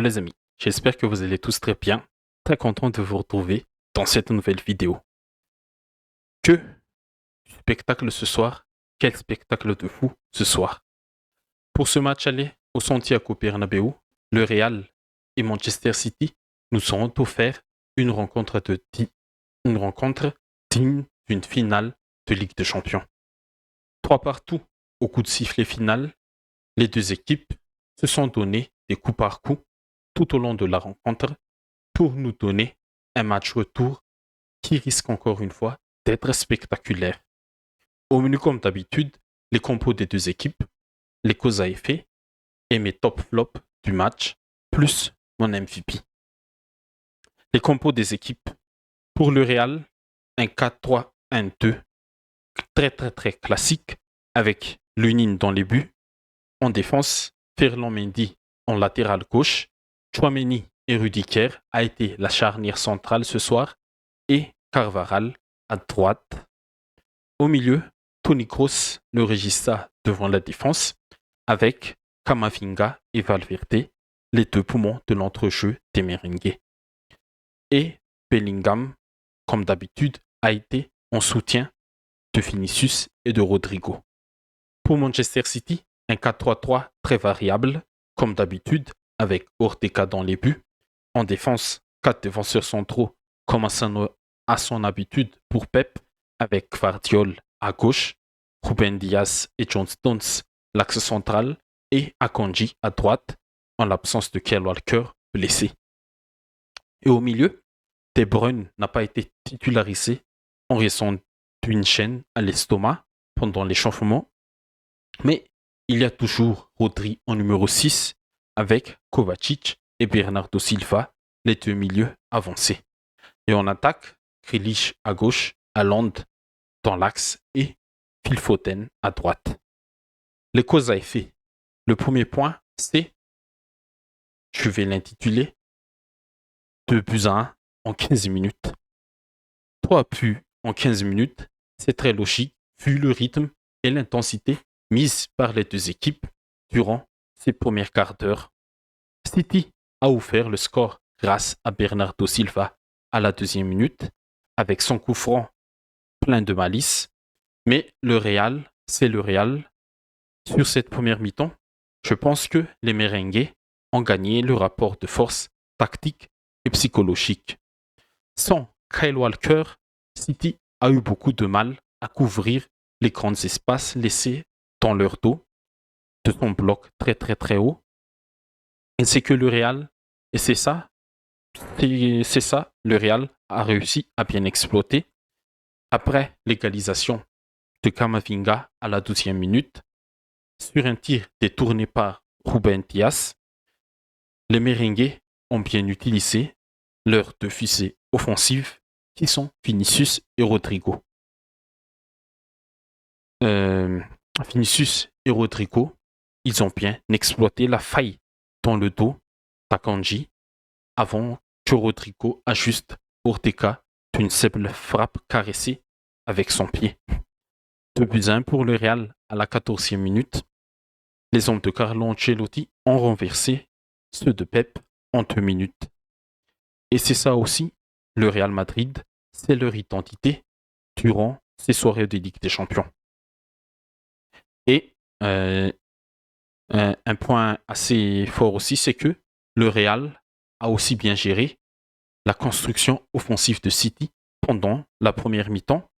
Les amis, j'espère que vous allez tous très bien. Très content de vous retrouver dans cette nouvelle vidéo. Que du spectacle ce soir, quel spectacle de fou ce soir. Pour ce match aller au Santiago Bernabéu, le Real et Manchester City nous ont offert une rencontre digne d'une finale de Ligue des Champions. 3 partout au coup de sifflet final, les deux équipes se sont donné des coups par coups tout au long de la rencontre pour nous donner un match retour qui risque encore une fois d'être spectaculaire. Au menu comme d'habitude, les compos des deux équipes, les causes à effet et mes top flops du match, plus mon MVP. Les compos des équipes. Pour le Real, un 4-3-1-2 très classique avec Lunin dans les buts. En défense, Ferland Mendy en latéral gauche, Tchouaméni et Rudiger a été la charnière centrale ce soir et Carvajal à droite. Au milieu, Toni Kroos le régissa devant la défense avec Camavinga et Valverde, les deux poumons de l'entrejeu des merengues. Et Bellingham, comme d'habitude, a été en soutien de Vinicius et de Rodrigo. Pour Manchester City, un 4-3-3 très variable, comme d'habitude, avec Ortega dans les buts. En défense, 4 défenseurs centraux, comme à son habitude pour Pep, avec Gvardiol à gauche, Ruben Dias et John Stones l'axe central et Akanji à droite, en l'absence de Kyle Walker blessé. Et au milieu, De Bruyne n'a pas été titularisé en raison d'une chaîne à l'estomac pendant l'échauffement, mais il y a toujours Rodri en numéro 6 avec Kovacic et Bernardo Silva, les deux milieux avancés. Et en attaque, Grealish à gauche, Haaland dans l'axe et Phil Foden à droite. Les causes à effet. Le premier point, c'est, je vais l'intituler, 2-1 en 15 minutes. 3 buts en 15 minutes, c'est très logique vu le rythme et l'intensité mise par les deux équipes durant ces premiers quarts d'heure. City a offert le score grâce à Bernardo Silva à la 2e minute avec son coup franc plein de malice. Mais le Real, c'est le Real. Sur cette première mi-temps, je pense que les merengues ont gagné le rapport de force tactique et psychologique. Sans Kyle Walker, City a eu beaucoup de mal à couvrir les grands espaces laissés dans leur dos de son bloc très haut. Et c'est que le Real, et c'est ça, le Real a réussi à bien exploiter. Après l'égalisation de Camavinga à la 12e minute, sur un tir détourné par Ruben Dias, les merengues ont bien utilisé leurs deux fusées offensives qui sont Vinicius et Rodrigo. Vinicius et Rodrigo, ils ont bien exploité la faille dans le dos d'Akanji avant que Rodrigo ajuste Ortega d'une simple frappe caressée avec son pied. 2-1 pour le Real à la 14e minute. Les hommes de Carlo Ancelotti ont renversé ceux de Pep en 2 minutes. Et c'est ça aussi, le Real Madrid, c'est leur identité durant ces soirées de Ligue des Champions. Et un point assez fort aussi, c'est que le Real a aussi bien géré la construction offensive de City pendant la première mi-temps.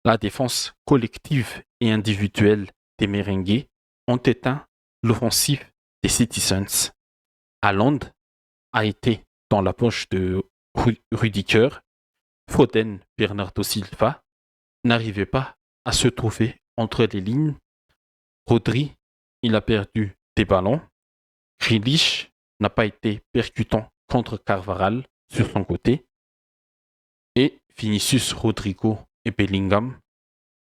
La défense collective et individuelle des merengues ont éteint l'offensive des Citizens. Haaland a été dans la poche de Rudiger. Foden, Bernardo Silva n'arrivait pas à se trouver entre les lignes. Rodri, il a perdu des ballons. Grealish n'a pas été percutant contre Carvajal sur son côté. Et Vinicius, Rodrigo et Bellingham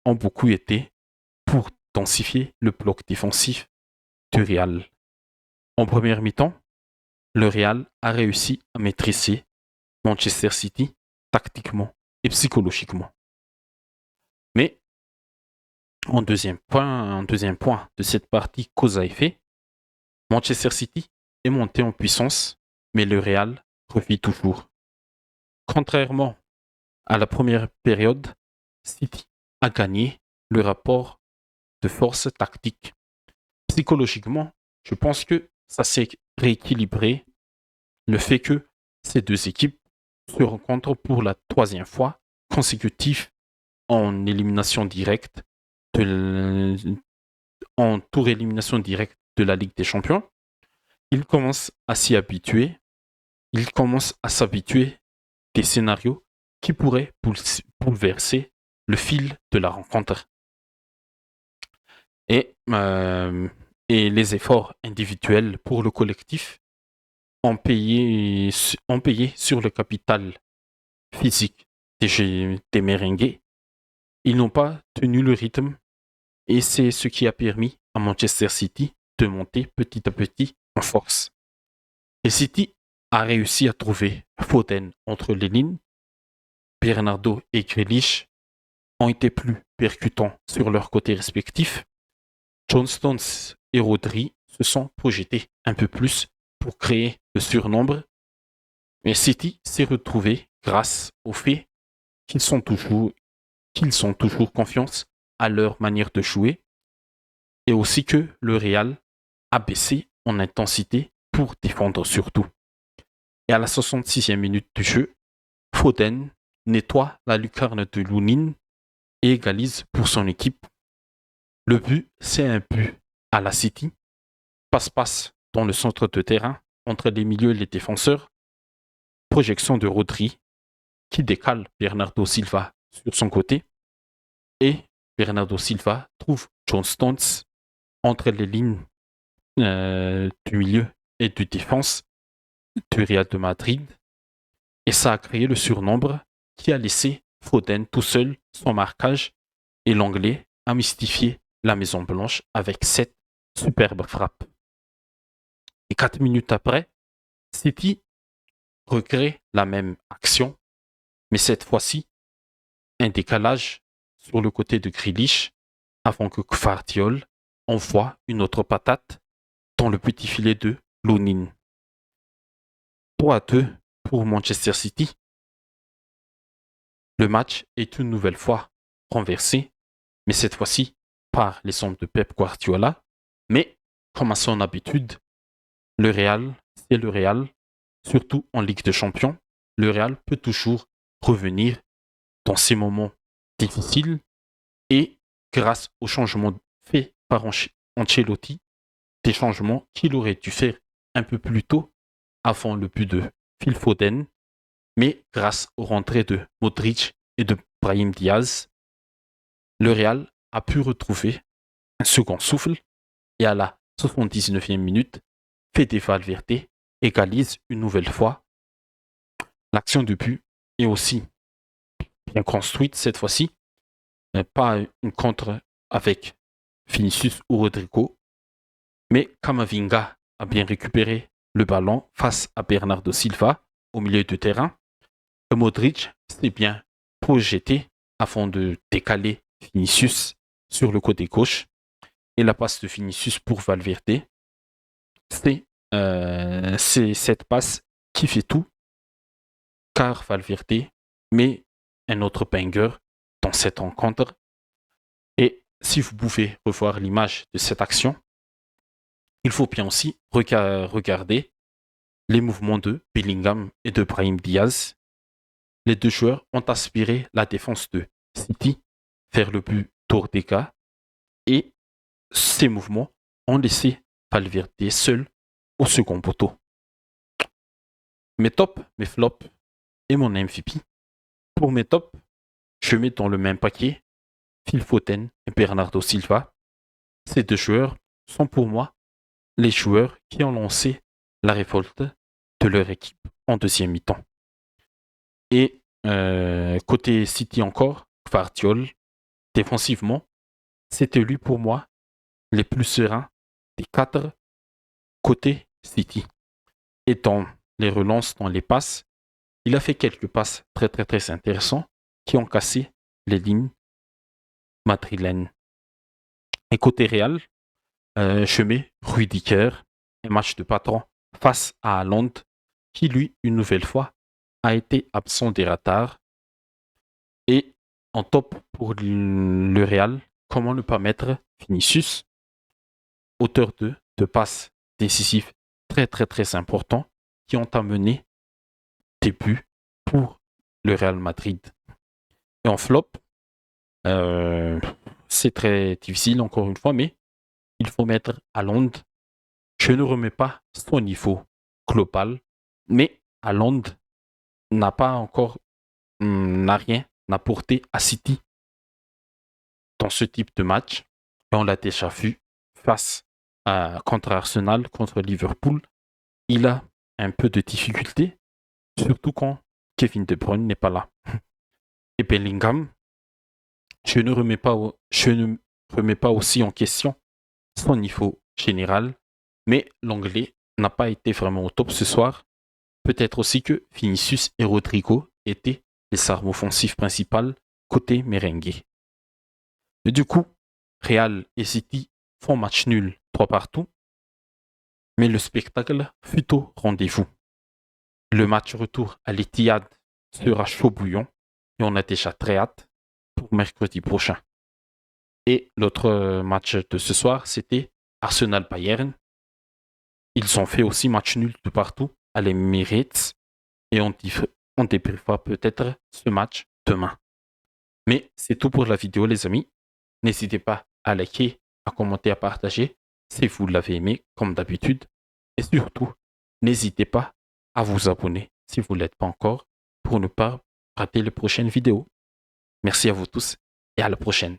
ont beaucoup été pour densifier le bloc défensif du Real. En première mi-temps, le Real a réussi à maîtriser Manchester City tactiquement et psychologiquement. Mais en deuxième point de cette partie cause à effet, Manchester City est monté en puissance, mais le Real revit toujours. Contrairement à la première période, City a gagné le rapport de force tactique. Psychologiquement, je pense que ça s'est rééquilibré. Le fait que ces deux équipes se rencontrent pour la troisième fois consécutive en élimination directe, en tour élimination directe de la Ligue des Champions. Ils commencent à s'y habituer. Ils commencent à s'habituer des scénarios qui pourraient bouleverser le fil de la rencontre. Et les efforts individuels pour le collectif ont payé sur le capital physique des merengues. Ils n'ont pas tenu le rythme et c'est ce qui a permis à Manchester City de monter petit à petit en force. Et City a réussi à trouver Foden entre les lignes. Bernardo et Grealish ont été plus percutants sur leurs côtés respectifs. John Stones et Rodri se sont projetés un peu plus pour créer le surnombre. Mais City s'est retrouvé grâce au fait qu'ils sont toujours confiance à leur manière de jouer et aussi que le Real a baissé en intensité pour défendre surtout. Et à la 66e minute du jeu, Foden nettoie la lucarne de Lunin et égalise pour son équipe. Le but, c'est un but à la City. Passe-passe dans le centre de terrain entre les milieux et les défenseurs. Projection de Rodri qui décale Bernardo Silva sur son côté. Et Bernardo Silva trouve John Stones entre les lignes du milieu et du défense du Real de Madrid. Et ça a créé le surnombre qui a laissé Foden tout seul son marquage et l'Anglais a mystifié la Maison Blanche avec cette superbe frappe. Et 4 minutes après, City recrée la même action, mais cette fois-ci, un décalage sur le côté de Grealish avant que Gvardiol envoie une autre patate dans le petit filet de Lunin. 3-2 pour Manchester City. Le match est une nouvelle fois renversé, mais cette fois-ci par les sombres de Pep Guardiola. Mais, comme à son habitude, le Real, c'est le Real, surtout en Ligue des Champions. Le Real peut toujours revenir dans ces moments difficiles et grâce aux changements faits par Ancelotti, des changements qu'il aurait dû faire un peu plus tôt avant le but de Phil Foden, mais grâce aux rentrées de Modric et de Brahim Diaz, le Real a pu retrouver un second souffle et à la 79e minute, Fede Valverde égalise une nouvelle fois. L'action de but est aussi bien construite cette fois-ci, pas une contre avec Vinicius ou Rodrigo, mais Camavinga a bien récupéré le ballon face à Bernardo Silva au milieu du terrain. Et Modric s'est bien projeté afin de décaler Vinicius sur le côté gauche. Et la passe de Vinicius pour Valverde, c'est cette passe qui fait tout, car Valverde met un autre banger dans cette rencontre. Et si vous pouvez revoir l'image de cette action, il faut bien aussi regarder les mouvements de Bellingham et de Brahim Diaz. Les deux joueurs ont aspiré la défense de City vers le but d'Ortega et ces mouvements ont laissé Valverde seul au second poteau. Mes tops, mes flops et mon MVP. Pour mes tops, je mets dans le même paquet Phil Foden et Bernardo Silva. Ces deux joueurs sont pour moi les joueurs qui ont lancé la révolte de leur équipe en deuxième mi-temps. Et côté City encore, Gvardiol, défensivement, c'était lui pour moi les plus sereins des 4 côté City. Et dans les relances, dans les passes, il a fait quelques passes très très très intéressants qui ont cassé les lignes madrilènes. Et côté Real, je mets Rudiger, un match de patron face à Haaland, qui lui, une nouvelle fois, a été absent des radars. Et en top pour le Real, comment ne pas mettre Vinicius, auteur de passes décisives très très très importants qui ont amené des buts pour le Real Madrid. Et en flop, c'est très difficile encore une fois, mais il faut mettre Haaland. Je ne remets pas son niveau global, mais Haaland n'a pas encore, n'a rien apporté à City dans ce type de match. Et on l'a déjà vu contre Arsenal, contre Liverpool. Il a un peu de difficulté, surtout quand Kevin De Bruyne n'est pas là. Et Bellingham, je ne remets pas aussi en question son niveau général, mais l'anglais n'a pas été vraiment au top ce soir. Peut-être aussi que Vinicius et Rodrigo étaient les armes offensives principales côté merengue. Et du coup, Real et City font match nul 3-3, mais le spectacle fut au rendez-vous. Le match retour à l'Etihad sera chaud bouillon et on a déjà très hâte pour mercredi prochain. Et l'autre match de ce soir, c'était Arsenal-Bayern. Ils ont fait aussi match nul de partout à l'Emirates et on débriefera peut-être ce match demain. Mais c'est tout pour la vidéo les amis. N'hésitez pas à liker, à commenter, à partager si vous l'avez aimé comme d'habitude. Et surtout, n'hésitez pas à vous abonner si vous ne l'êtes pas encore pour ne pas rater les prochaines vidéos. Merci à vous tous et à la prochaine.